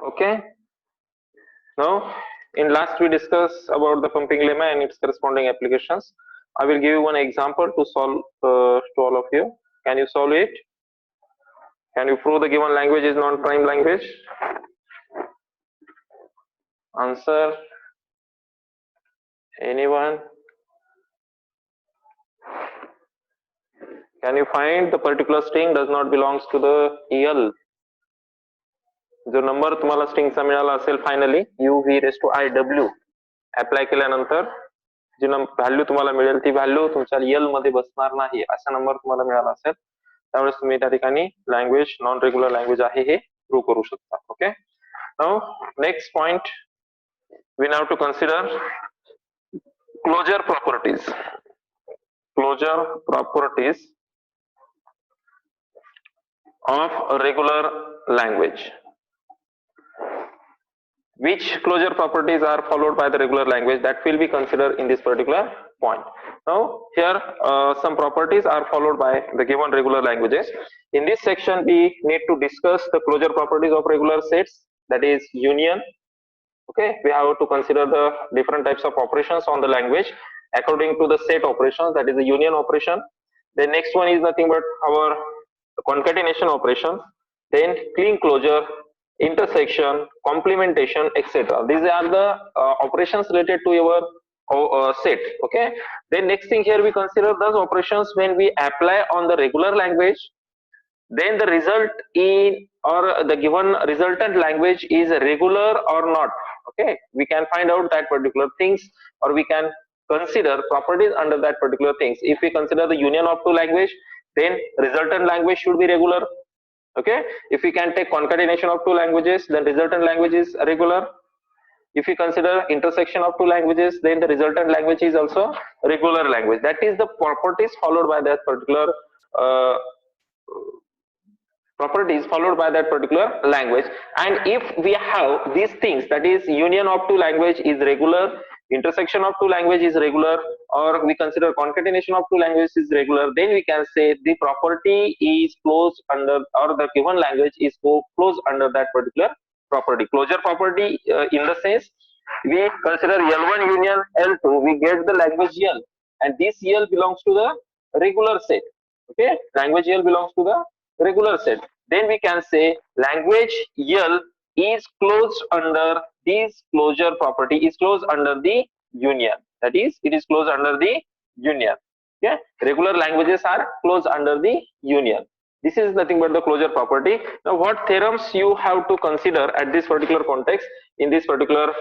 Okay. Now, in last we discussed about the pumping lemma and its corresponding applications. I will give you one example to solve to all of you. Can you solve it? Can you prove the given language is non-prime language? Answer. Anyone? Can you find the particular string does not belongs to the EL? जो number तुम्हाला स्ट्रिंगचा मिळाला असेल finally u v race to i w apply केल्यानंतर जी value तुम्हाला मिळेल ती व्हॅल्यू तुमच्या एल मध्ये बसणार नाही असा नंबर तुम्हाला मिळाला असेल त्यावेळेस तुम्ही त्या ठिकाणी लँग्वेज नॉन रेग्युलर लँग्वेज आहे हे प्रूव्ह करू शकता. Okay. Now next point we now to consider closure properties. Closure properties of regular language. Which closure properties are followed by the regular language that will be considered in this particular point. Now here some properties are followed by the given regular languages. In this section we need to discuss the closure properties of regular sets, that is union. Okay, we have to consider the different types of operations on the language according to the set operations, that is the union operation. The next one is nothing but our concatenation operation, then clean closure, intersection, complementation, etc. These are the operations related to your set. Okay. Then next thing here we consider those operations when we apply on the regular language, then the result in or the given resultant language is regular or not. Okay, we can find out that particular things, or we can consider properties under that particular things. If we consider the union of two language, then resultant language should be regular. Okay, if we can take concatenation of two languages, then resultant language is regular. If we consider intersection of two languages, then the resultant language is also regular language. That is the properties followed by that particular properties followed by that particular language. And if we have these things, that is union of two language is regular, intersection of two language is regular, or we consider concatenation of two languages is regular, then we can say the property is closed under, or the given language is closed under that particular property. Closure property in the sense we consider L1 union L2, we get the language L, and this L belongs to the regular set. Okay, language L belongs to the regular set. Then we can say language L is closed under this closure property, is closed under the union, that is it is closed under the union. Okay, regular languages are closed under the union. This is nothing but the closure property. Now what theorems you have to consider at this particular context in this particular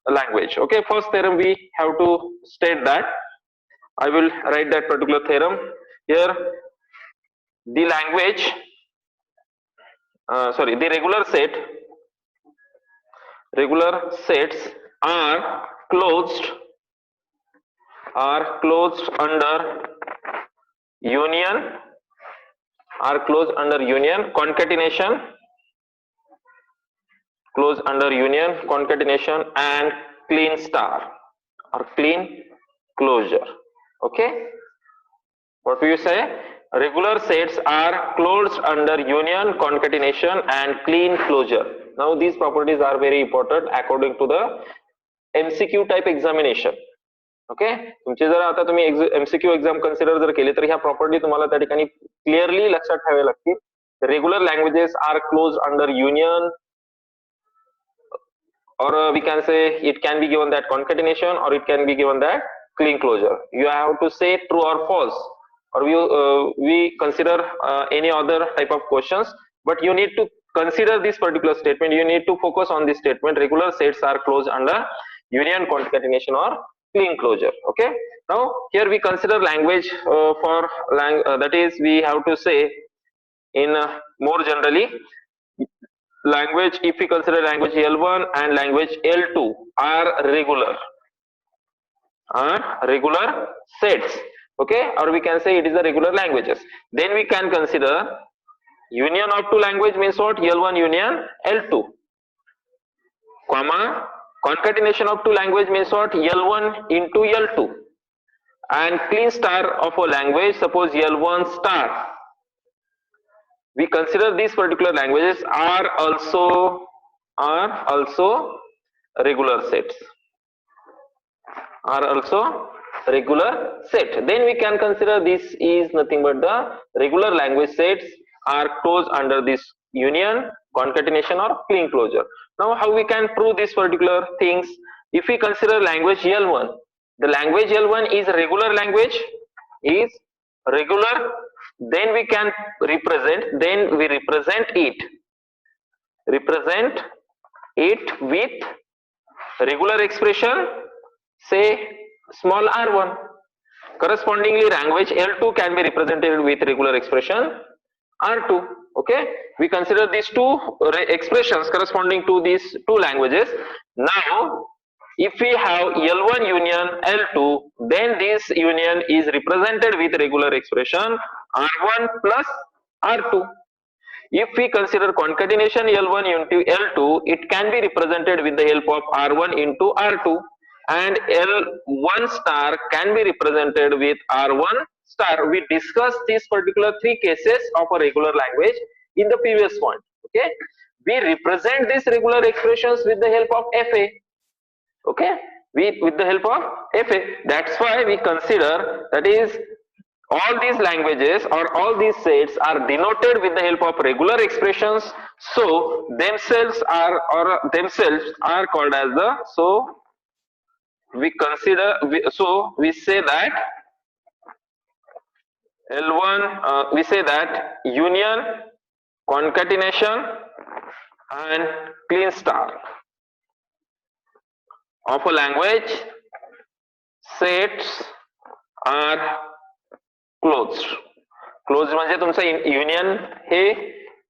language. Okay, first theorem we have to state that, I will write that particular theorem here. The language the regular sets are closed under union, concatenation, closed under union, concatenation, and clean star or clean closure. Okay, what do you say? Regular sets are closed under union, concatenation, and clean closure. Now these properties are very important according to the MCQ type examination. Okay, तुमचे जर आता तुम्ही MCQ exam consider जर केले तर ह्या property तुम्हाला त्या ठिकाणी क्लिअरली लक्षात ठेवाव्या लागतील. Regular languages are close under union, or we can say it can be given that concatenation, or it can be given that clean closure. You have to say true or false, or we consider any other type of questions, but you need to consider this particular statement. You need to focus on this statement: regular sets are closed under union, concatenation, or clean closure. Okay, now here we consider language that is we have to say in more generally language. If we consider language L1 and language L2 are regular sets. Okay, or we can say it is the regular languages. Then we can consider union of two language means what? L1 union L2, comma concatenation of two language means what? L1 into L2, and clean star of a language, suppose L1 star. We consider these particular languages are also are also regular sets. Are also regular set. Then we can consider this is nothing but the regular language sets are closed under this union, concatenation or clean closure. Now how we can prove these particular things? If we consider language L1, the language L1 is regular language, is regular, then we can represent it with regular expression, say small r1. Correspondingly, language L2 can be represented with regular expression R2. Okay, we consider these two expressions corresponding to these two languages. Now, if we have L1 union L2, then this union is represented with regular expression R1 plus R2. If we consider concatenation L1 into L2, it can be represented with the help of R1 into R2, and L1 star can be represented with R1 star. We discussed these particular three cases of a regular language in the previous point. Okay, we represent these regular expressions with the help of FA. Okay, with the help of FA. That's why we consider, that is, all these languages or all these sets are denoted with the help of regular expressions, so themselves are called as the, so we say that L1, we say that union, concatenation and clean star of a language sets are close म्हणजे तुमचं union हे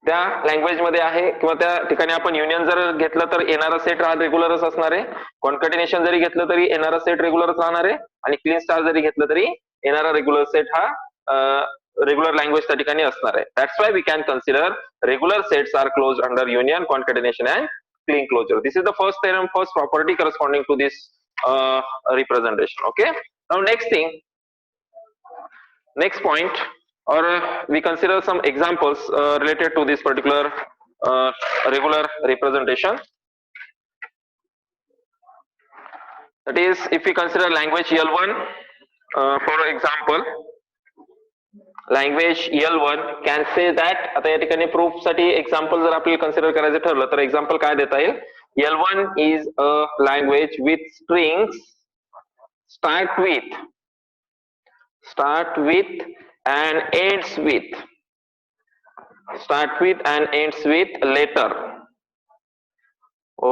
त्या language मध्ये आहे किंवा त्या ठिकाणी आपण union जर घेतलं तर येणारा सेट हा रेग्युलरच असणार आहे, कॉन्कॅटिनेशन जरी घेतलं तरी येणारा सेट रेग्युलरच राहणार आहे, आणि क्लीन स्टार जरी घेतलं तरी येणारा रेग्युलर सेट हा रेग्युलर लँग्वेज त्या ठिकाणी असणार आहे. That's why we can consider regular sets are close under union, concatenation and clean closure. This is the first theorem, first property corresponding to this representation. Okay, now next point, or we consider some examples related to this particular regular representation. That is, if we consider language L1, for example, language L1 can say that, आता या ठिकाणी proof साठी example जर आपल्याला consider करायचं ठरलं तर example काय देता येईल? L1 is a language with strings start with and ends with letter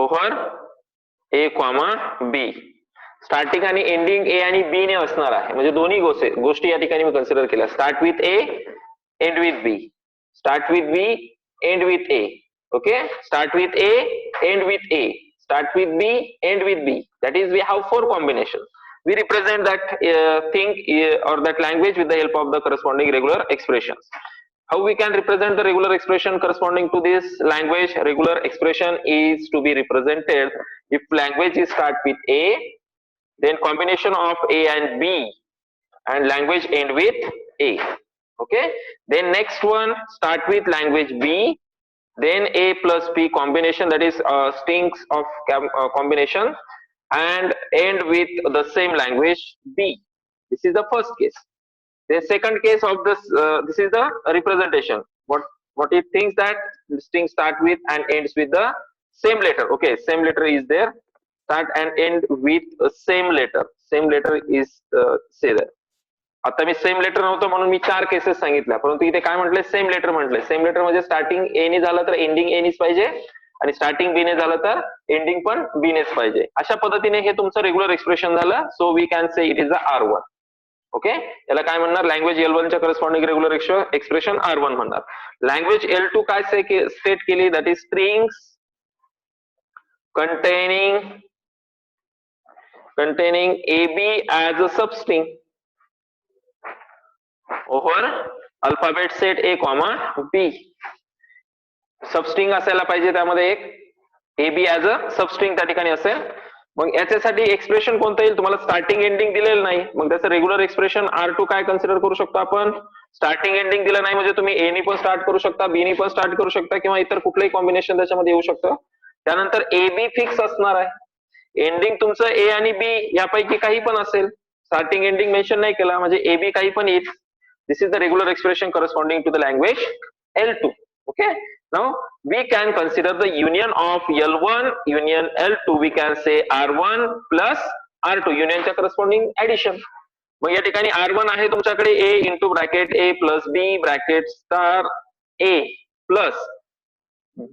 over A, B. Starting आणि एंडिंग ए आणि बी ने असणार आहे, म्हणजे दोन्ही गोष्टी या ठिकाणी मी कन्सिडर केल्या. Start with A, end with B. Start with B, end with A. Okay, start with A, end with A. Start with B, end with B. That is, we have 4 combinations. We represent that thing or that language with the help of the corresponding regular expressions. How we can represent the regular expression corresponding to this language? Regular expression is to be represented if language is start with A, then combination of A and B, and language end with A. Okay, then next one, start with language B, then A plus B combination, that is strings of combination, and end with the same language B. This is the first case. The second case of this is the representation. What it thinks that the string start with and ends with the same letter. Okay, same letter is there. Start and end with same letter is say that. आता मी same letter नव्हतं म्हणून मी 4 cases सांगितल्या, परंतु इथे काय म्हटलंय? Same letter म्हटलंय. Same letter म्हणजे स्टार्टिंग ए ने झालं तर एंडिंग ए नेच पाहिजे, आणि स्टार्टिंग बी ने झालं तर एंडिंग पण बी नेच पाहिजे. अशा पद्धतीने हे तुमचं रेग्युलर एक्सप्रेशन झालं. So we can say it is a R1. Okay, याला काय म्हणणार? लँग्वेज L1 च्या करस्पॉन्डिंग रेग्युलर एक्सप्रेशन R1 म्हणणार. लँग्वेज L2 काय स्टेट केली? That is strings containing AB as a substring over alphabet set A, B. Substring असायला पाहिजे त्यामध्ये एक AB as a सबस्ट्रिंग त्या ठिकाणी असेल. मग याच्यासाठी एक्सप्रेशन कोणतं येईल? तुम्हाला स्टार्टिंग एंडिंग दिलेलं नाही, मग त्याचं रेग्युलर एक्सप्रेशन R2 काय कन्सिडर करू शकतो आपण? स्टार्टिंग एंडिंग दिलं नाही म्हणजे तुम्ही A नी पण स्टार्ट करू शकता, B नी पण स्टार्ट करू शकता, किंवा इतर कुठलंही कॉम्बिनेशन त्याच्यामध्ये येऊ शकतं. त्यानंतर ए बी फिक्स असणार आहे. एंडिंग तुमचं ए आणि बी यापैकी काही पण असेल, स्टार्टिंग एंडिंग मेन्शन नाही केला म्हणजे ए बी काही पण येईल. This is the regular expression corresponding to the language L2. Okay, now we can consider the union of L1 union L2. We can say R1 plus R2 युनियनच्या corresponding addition. मग या ठिकाणी R1 आहे तुमच्याकडे A into bracket A plus B bracket star A plus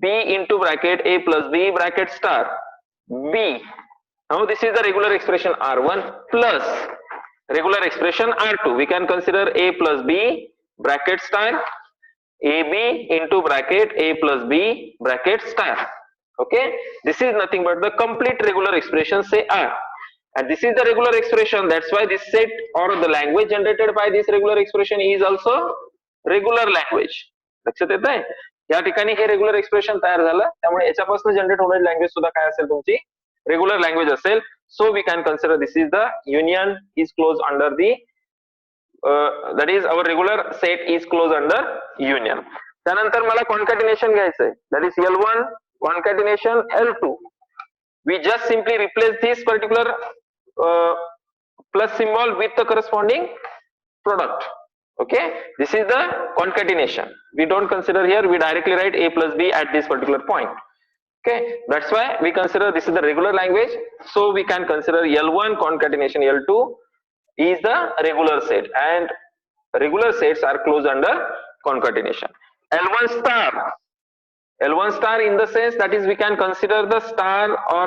B into bracket A plus B bracket star B. Now this is the regular expression R1 plus regular expression R2. We can consider A plus B bracket star AB into bracket A plus B bracket star. Okay, this is nothing but the complete regular expression, say R, and this is the regular expression. That's why this set or the language generated by this regular expression is also regular language. लक्षात येत आहे? या ठिकाणी हे regular expression तयार झालं, त्यामुळे याच्यापासून generate होणारी लँग्वेज सुद्धा काय असेल तुमची रेग्युलर लँग्वेज असेल. So we can consider this is the union is close under the that is our regular set is closed under union. त्यानंतर मला कॉन्कॅटिनेशन घ्यायचंय, that is L1 concatenation L2. We just simply replace this particular plus symbol with the corresponding product. Okay, this is the concatenation. We don't consider here, we directly write A plus B at this particular point. Okay, that's why we consider this is the regular language. So we can consider L1 concatenation L2 is the regular set, and regular sets are closed under concatenation. L1 star in the sense that is we can consider the star or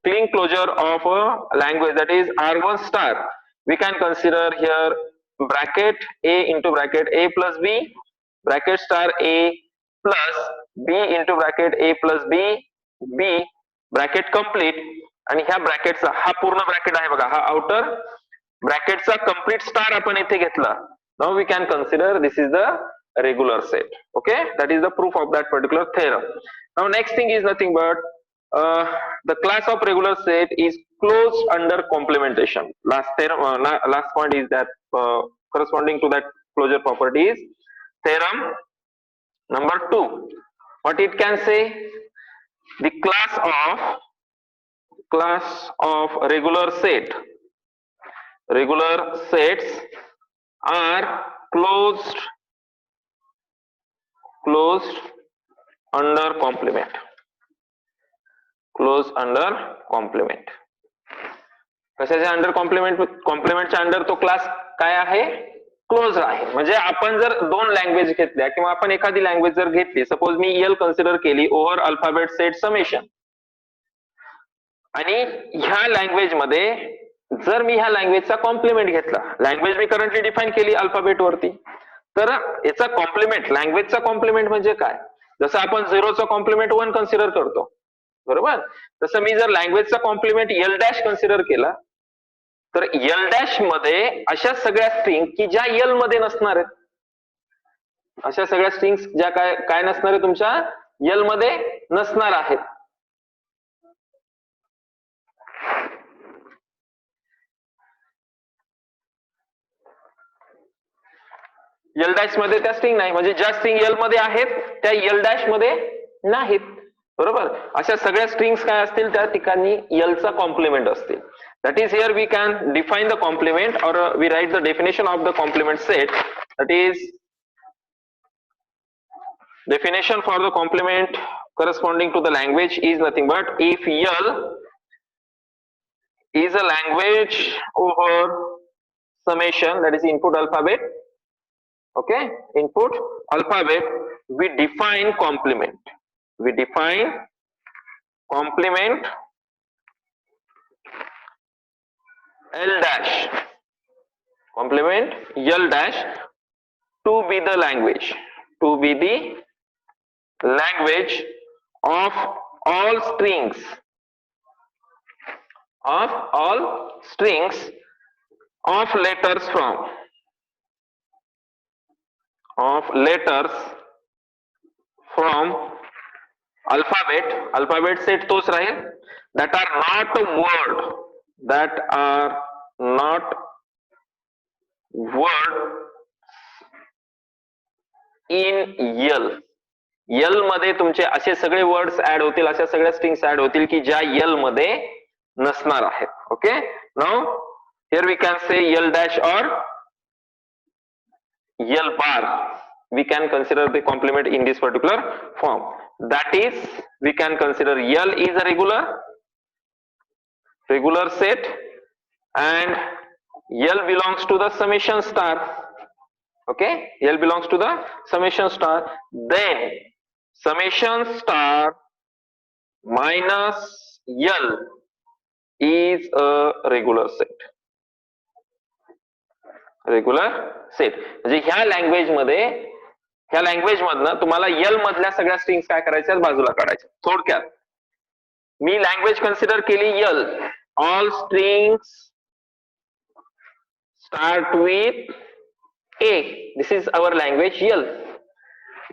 clean closure of a language, that is R1 star. We can consider here bracket A into bracket A plus B bracket star A plus B into bracket A plus B B bracket complete. आणि ह्या ब्रॅकेटचा हा पूर्ण bracket आहे बघा, हा outer ब्रॅकेटचा complete star आपण इथे घेतला. Now we can consider this is the regular set. Okay, that is the proof of that particular theorem. Now next thing is nothing but the class of regular set is closed under complementation. Last theorem, last point is that corresponding to that closure property is theorem number 2. What it can say? The class of regular sets are closed under complement. कशाच्या under कॉम्प्लिमेंटच्या under तो class काय आहे, close आहे. म्हणजे आपण जर दोन language घेतल्या किंवा आपण एखादी लँग्वेज जर घेतली, सपोज मी एल कन्सिडर केली ओव्हर अल्फाबेट सेट समेशन, आणि ह्या लँग्वेज मध्ये जर मी ह्या लँग्वेजचा कॉम्प्लिमेंट घेतला, लँग्वेज मी करंटली डिफाईन केली अल्फाबेट वरती, तर याचा कॉम्प्लिमेंट, लँग्वेजचा कॉम्प्लिमेंट म्हणजे काय, जसं आपण 0चा कॉम्प्लिमेंट 1 कन्सिडर करतो बरोबर, तसं मी जर लँग्वेजचा कॉम्प्लिमेंट एल डॅश कन्सिडर केला, तर एल डॅश मध्ये अशा सगळ्या स्ट्रिंग की ज्या एल मध्ये नसणार आहेत, अशा सगळ्या स्ट्रिंग्स ज्या काय नसणार आहे तुमच्या एल मध्ये नसणार आहेत. एल डॅश मध्ये त्या स्ट्रिंग नाही, म्हणजे ज्या स्ट्रिंग एल मध्ये आहेत त्या एल डॅश मध्ये नाहीत बरोबर. अशा सगळ्या स्ट्रिंग्स काय असतील त्या ठिकाणी एल चा कॉम्प्लिमेंट असतील. That is here we can define the complement, or we write the definition of the complement set. That is definition for the complement corresponding to the language is nothing but if L is a language over summation, that is input alphabet. Okay, input alphabet, we define complement. We define complement L dash, complement L dash to be the language, to be the language of all strings, of letters from alphabet set तोच राहील, that are not word in L. यल मध्ये तुमचे असे सगळे words add होतील, अशा सगळ्या strings add होतील की ज्या यल मध्ये नसणार आहेत. Okay, now here we can say L dash or L bar. We can consider the complement in this particular form. That is, we can consider L is a regular set and L belongs to the summation star. Okay, L belongs to the summation star. Then summation star minus L is a regular set. Regular set म्हणजे ह्या language मधनं तुम्हाला यल मधल्या सगळ्या strings काय करायच्या बाजूला काढायच्या. थोडक्यात मी लँग्वेज कन्सिडर केली L. All strings start with A. This is our language L.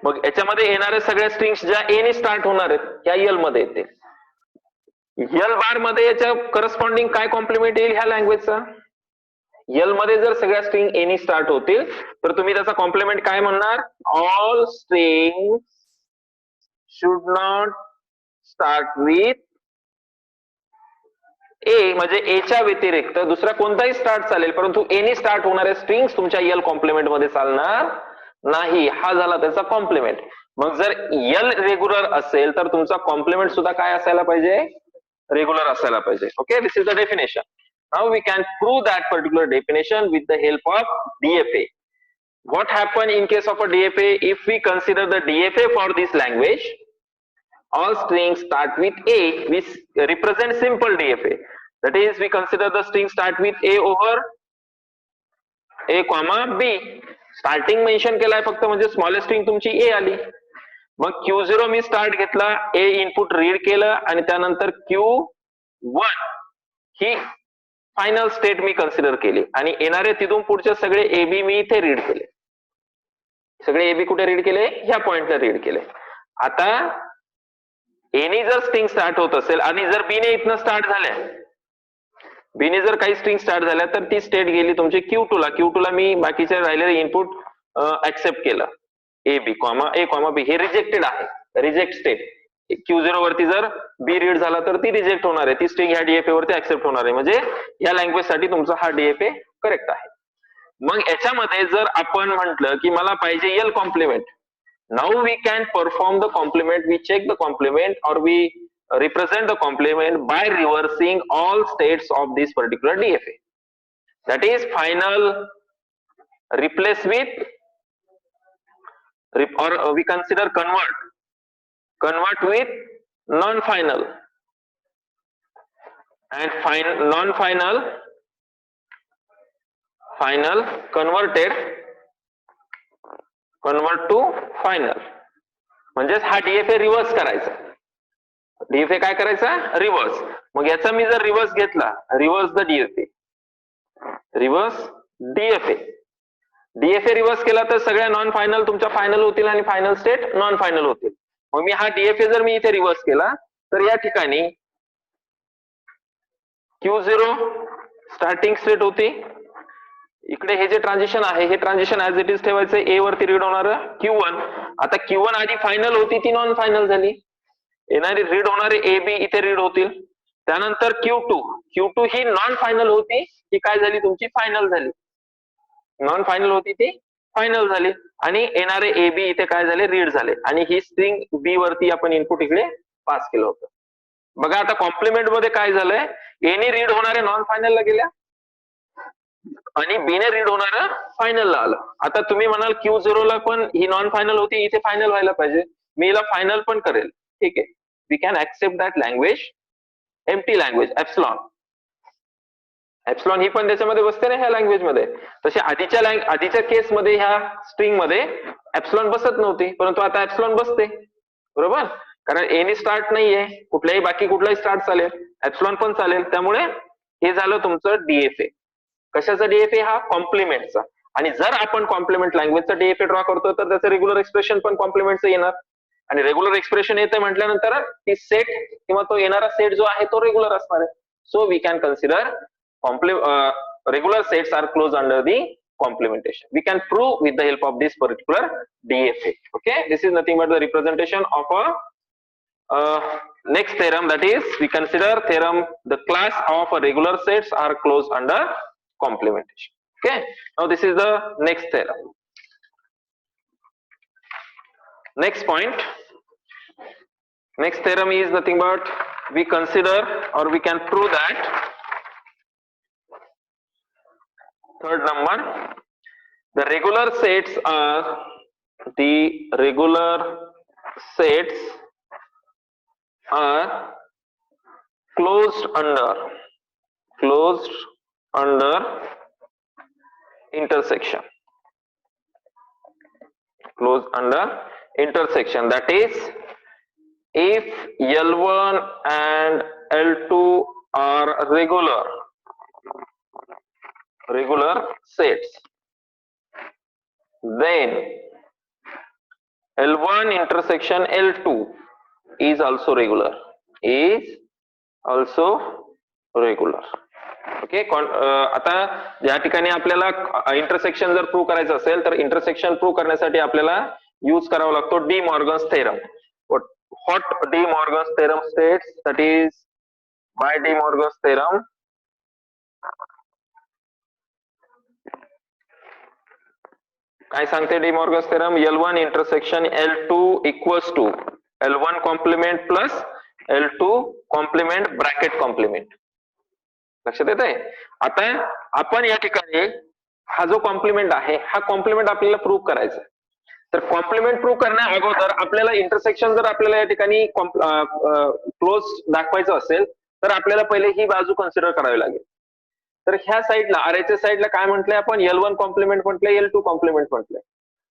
मग याच्यामध्ये येणाऱ्या सगळ्या स्ट्रिंग्स ज्या ए ने स्टार्ट होणार आहेत त्या यल मध्ये येतील. यल बार मध्ये याच्या करस्पॉन्डिंग काय कॉम्प्लिमेंट येईल ह्या लँग्वेजचा. यल मध्ये जर सगळ्या स्ट्रिंग एनी स्टार्ट होतील तर तुम्ही त्याचा कॉम्प्लिमेंट काय म्हणणार. All string should not start with A. म्हणजे एच्या व्यतिरिक्त दुसरा कोणताही स्टार्ट चालेल, परंतु एनी स्टार्ट होणाऱ्या स्ट्रिंग्स तुमच्या यल कॉम्प्लिमेंट मध्ये चालणार नाही. हा झाला त्याचा कॉम्प्लिमेंट. मग जर यल रेग्युलर असेल तर तुमचा कॉम्प्लिमेंट सुद्धा काय असायला पाहिजे, रेग्युलर असायला पाहिजे. Okay, this is the definition. Now we can prove that particular definition with the help of DFA. What happen in case of a DFA? If we consider the DFA for this language, all strings start with A. We represent simple DFA. That is, we consider the string start with A over A comma B. Starting mention केलाय फक्त म्हणजे smallest string तुमची A आली. मग Q0 मी start घेतला, A input read केलं आणि त्यानंतर Q1 ही final state मी consider केली आणि येणारे तिथून पुढचे सगळे एबी मी इथे रीड केले. सगळे एबी कुठे रीड केले, ह्या पॉइंटला रीड केले. आता एनी जर स्ट्रिंग स्टार्ट होत असेल आणि जर बीने इथनं स्टार्ट झाल्या, बीने जर काही स्ट्रिंग स्टार्ट झाल्या तर ती स्टेट गेली तुमची Q2 ला मी बाकीचे राहिलेले इनपुट ऍक्सेप्ट केलं. A B comma A comma B हे रिजेक्टेड आहे, रिजेक्ट स्टेट. Q0 वरती जर बी रीड झाला तर ती रिजेक्ट होणार आहे, ती स्ट्रिंग ह्या डीएफए वरती ऍक्सेप्ट होणार आहे. म्हणजे या लँग्वेज साठी तुमचा हा डीएफए करेक्ट आहे. मग याच्यामध्ये जर आपण म्हटलं की मला पाहिजे L complement, now we can perform the complement, we check the complement और we represent the complement by reversing all states of this particular DFA. That is, final replace with or we consider convert with non-final and non-final final convert to final. म्हणजेच हा DFA reverse करायचा. DFA काय करायचा, reverse. मग याचा मी जर reverse घेतला, reverse the DFA, reverse DFA. DFA reverse केला तर सगळ्या नॉन फायनल तुमच्या फायनल होतील आणि फायनल स्टेट नॉन फायनल होतील. मग मी हा डीएफए जर मी इथे रिव्हर्स केला तर या ठिकाणी Q0 स्टार्टिंग स्टेट होती. इकडे हे जे ट्रान्झिशन आहे हे ट्रान्झिशन ऍज इट इज ठेवायचं. ए वरती रीड होणार Q1. आता Q1 आधी फायनल होती, ती नॉन फायनल झाली. येणारी रीड होणारे ए बी इथे रीड होतील. त्यानंतर Q2 ही नॉन फायनल होती, ही काय झाली तुमची फायनल झाली. नॉन फायनल होती ती फायनल झाली आणि येणारे ए बी इथे काय झाले, रीड झाले आणि ही स्ट्रिंग बी वरती आपण इनपुट इकडे पास केलं होतं. बघा आता कॉम्प्लिमेंट मध्ये काय झालंय, एने रीड होणारे नॉन फायनलला गेल्या आणि बीने रीड होणारं फायनलला आलं. आता तुम्ही म्हणाल Q0 ला पण ही नॉन फायनल होती, इथे फायनल व्हायला पाहिजे, मी हिला फायनल पण करेल. ठीक आहे, we can accept that language, empty language epsilon. Epsilon ही पण त्याच्यामध्ये बसते ना ह्या लँग्वेज मध्ये. तसे आधीच्या केस मध्ये ह्या स्ट्रिंग मध्ये एप्सिलॉन बसत नव्हती, परंतु आता एप्सिलॉन बसते. बरोबर, कारण एनी स्टार्ट नाहीये, कुठल्याही बाकी कुठलाही स्टार्ट चालेल, एप्सिलॉन पण चालेल. त्यामुळे हे झालं तुमचं डीएफए. कशाचा डीएफए, हा कॉम्प्लिमेंटचा. आणि जर आपण कॉम्प्लिमेंट लँग्वेजचा डीएफए ड्रॉ करतो तर त्याचं रेग्युलर एक्सप्रेशन पण कॉम्प्लिमेंटचं येणार. आणि रेग्युलर एक्सप्रेशन येतं म्हटल्यानंतर ती सेट किंवा तो येणारा सेट जो आहे तो रेग्युलर असणार आहे. So we can consider regular sets are closed under the complementation. We can prove with the help of this particular DFA. Okay, this is nothing but the representation of a next theorem, that is we consider theorem the class of a regular sets are closed under complementation. Okay, now this is the next theorem. Next point, next theorem is nothing but we consider or we can prove that third number, the regular sets are closed under intersection. Closed under intersection, that is if L1 and L2 are regular sets, then L1 intersection L2 is also regular. Okay, आता या ठिकाणी आपल्याला intersection जर prove करायचं असेल तर intersection prove करण्यासाठी आपल्याला यूज करावा लागतो De Morgan's theorem. What De Morgan's theorem states, that is by De Morgan's theorem काय सांगते De Morgan's theorem, L1 intersection L2 equals to L1 complement plus L2 complement bracket complement. लक्षात येत आहे. आता आपण या ठिकाणी हा जो कॉम्प्लिमेंट आहे हा कॉम्प्लिमेंट आपल्याला प्रूव्ह करायचा. तर कॉम्प्लिमेंट प्रूव्ह करण्या अगोदर आपल्याला इंटरसेक्शन जर आपल्याला या ठिकाणी क्लोज दाखवायचं असेल तर आपल्याला पहिले ही बाजू कन्सिडर करावी लागेल. तर ह्या साईडला आरएचएस साईडला काय म्हटलंय आपण, L1 कॉम्प्लिमेंट म्हटलंय, L2 कॉम्प्लिमेंट म्हटलंय.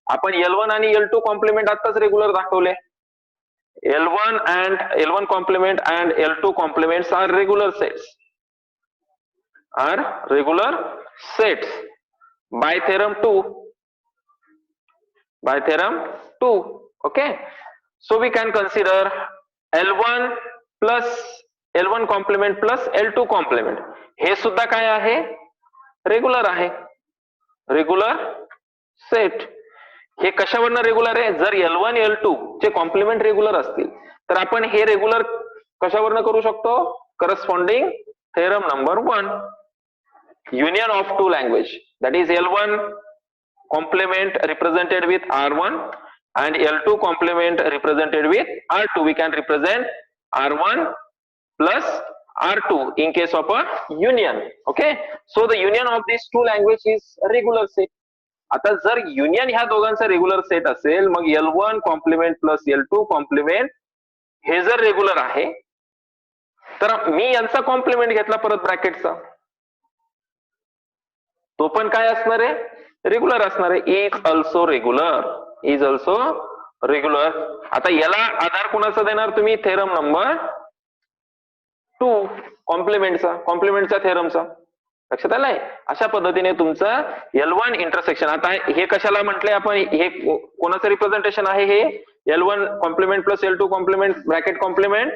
आपण L1 आणि L2 कॉम्प्लिमेंट आताच रेग्युलर दाखवले. L1 complement and L2 complements are regular sets by theorem 2. Okay, so we can consider L1 complement plus L2 complement. हे सुद्धा काय आहे, रेग्युलर आहे, रेग्युलर सेट. हे कशावरनं रेग्युलर आहे, जर L1 L2 चे कॉम्प्लिमेंट रेग्युलर असतील तर आपण हे रेग्युलर कशावरनं करू शकतो, corresponding theorem number 1, union of two language, that is L1 complement represented with R1 and L2 complement represented with R2. We can represent R1 plus R2 in case of a union. Okay, so the union of these two language is a regular set. आता जर union ह्या दोघांचा regular set असेल मग L1 complement plus L2 complement हे जर regular आहे तर मी यांचा कॉम्प्लिमेंट घेतला परत ब्रॅकेटचा, तो पण काय असणार आहे, रेग्युलर असणार आहे. Is also regular. आता याला आधार कुणाचा देणार तुम्ही, थेरम नंबर 2 कॉम्प्लिमेंटचा थेरमचा. लक्षात आलंय. अशा पद्धतीने तुमचं L1 इंटरसेक्शन, आता हे कशाला म्हटलंय आपण, हे कोणाचं रिप्रेझेंटेशन आहे, हे L1 complement plus L2 complement bracket complement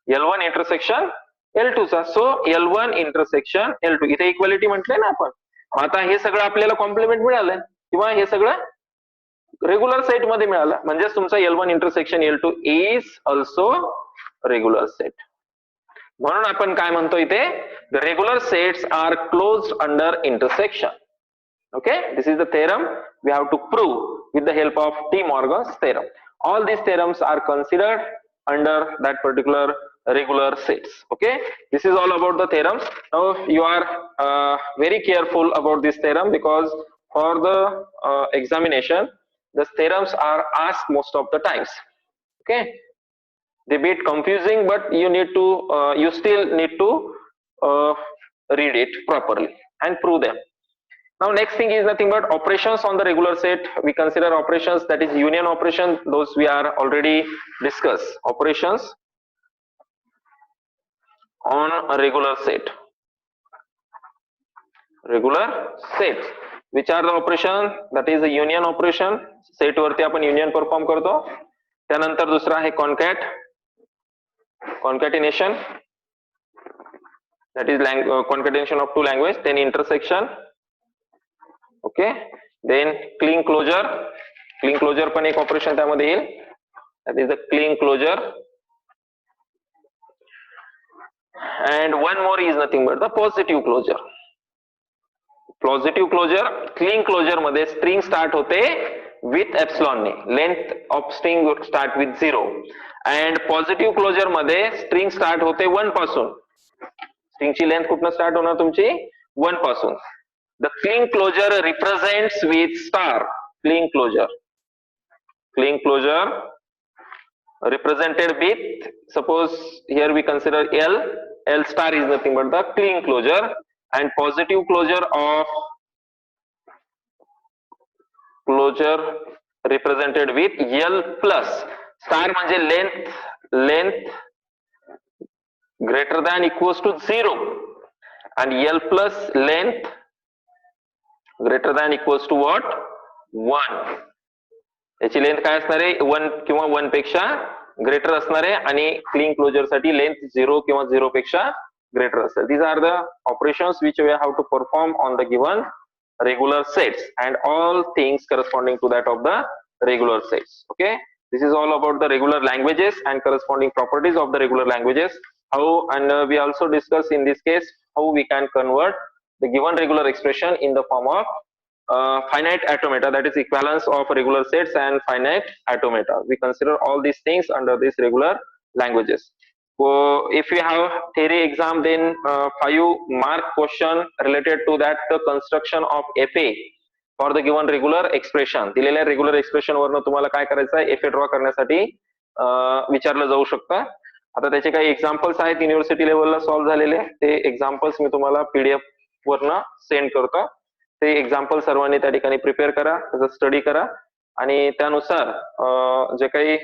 L1 intersection L2 चा. सो L1 इंटरसेक्शन L2 इथे इक्वालिटी म्हटलंय ना आपण. आता हे सगळं आपल्याला कॉम्प्लिमेंट मिळालं किंवा हे सगळं रेग्युलर सेट मध्ये मिळालं, म्हणजे तुमचा L1 intersection L2 is also regular set. म्हणून आपण काय म्हणतो इथे, the regular sets are closed under intersection. Okay, this is the theorem we have to prove with the help of De Morgan's theorem. All these theorems are considered under that particular regular sets. Okay, this is all about the theorems. Now you are very careful about this theorem because for the examination the theorems are asked most of the times. Okay, they bit confusing but you still need to read it properly and prove them. Now next thing is nothing but operations on the regular set. We consider operations, that is union operation, those we are already discussed. Operations on a regular set. Which are the operation, that is a union operation. Set वरती आपण union perform करतो. त्यानंतर दुसरा आहे concatenation, that is concatenation of two language. Then intersection. Okay. Then Kleene closure पण एक operation त्यामध्ये येईल. That is the Kleene closure. And one more is nothing but the positive closure. Positive closure, clean closure मध्ये string start होते with epsilon ने, length of string start with 0, and positive closure मध्ये string start होते 1 पासून. string ची length कुठनं start होणार तुमची 1 पासून. The clean closure represents with star. Clean closure represented with, suppose here we consider L star is nothing but the clean closure, and positive closure of closure represented with L plus. Star म्हणजे length greater than equals to 0, and L plus length greater than equals to what? 1. याची length काय असणार आहे 1 किंवा 1 पेक्षा greater असणार आहे, आणि क्लीन क्लोजर साठी लेंथ 0 किंवा 0 पेक्षा ग्रेटर असेल. These are the operations which we have to perform on the given regular sets, and all things corresponding to that of the regular sets. Okay, this is all about the regular languages and corresponding properties of the regular languages. How, and we also discuss in this case how we can convert the given regular expression in the form of finite automata, that is equivalence of regular sets and finite automata. We consider all these things under these regular languages. So if we have theory exam, then 5 mark question related to that, the construction of FA for the given regular expression. दिलेल्या regular expression वरनं तुम्हाला काय करायचं आहे, FA draw करण्यासाठी विचारलं जाऊ शकतं. आता त्याचे काही एक्झाम्पल्स आहेत युनिव्हर्सिटी लेवलला सॉल्व्ह झालेले, ते एक्झाम्पल्स मी तुम्हाला PDF वरनं सेंड करतो. ते एक्झाम्पल सर्वांनी त्या ठिकाणी प्रिपेअर करा, त्याचा स्टडी करा, आणि त्यानुसार जे काही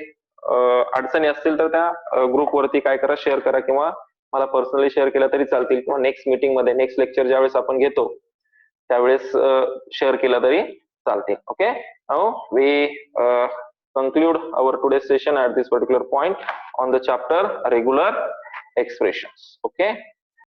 अडचणी असतील तर त्या ग्रुपवरती काय करा, शेअर करा, किंवा मला पर्सनली शेअर केलं तरी चालतील, किंवा नेक्स्ट मीटिंग मध्ये, नेक्स्ट लेक्चर ज्यावेळेस आपण घेतो त्यावेळेस शेअर केलं तरी चालतील. Okay, now we conclude our today's session at this particular point on the chapter regular expressions. Okay.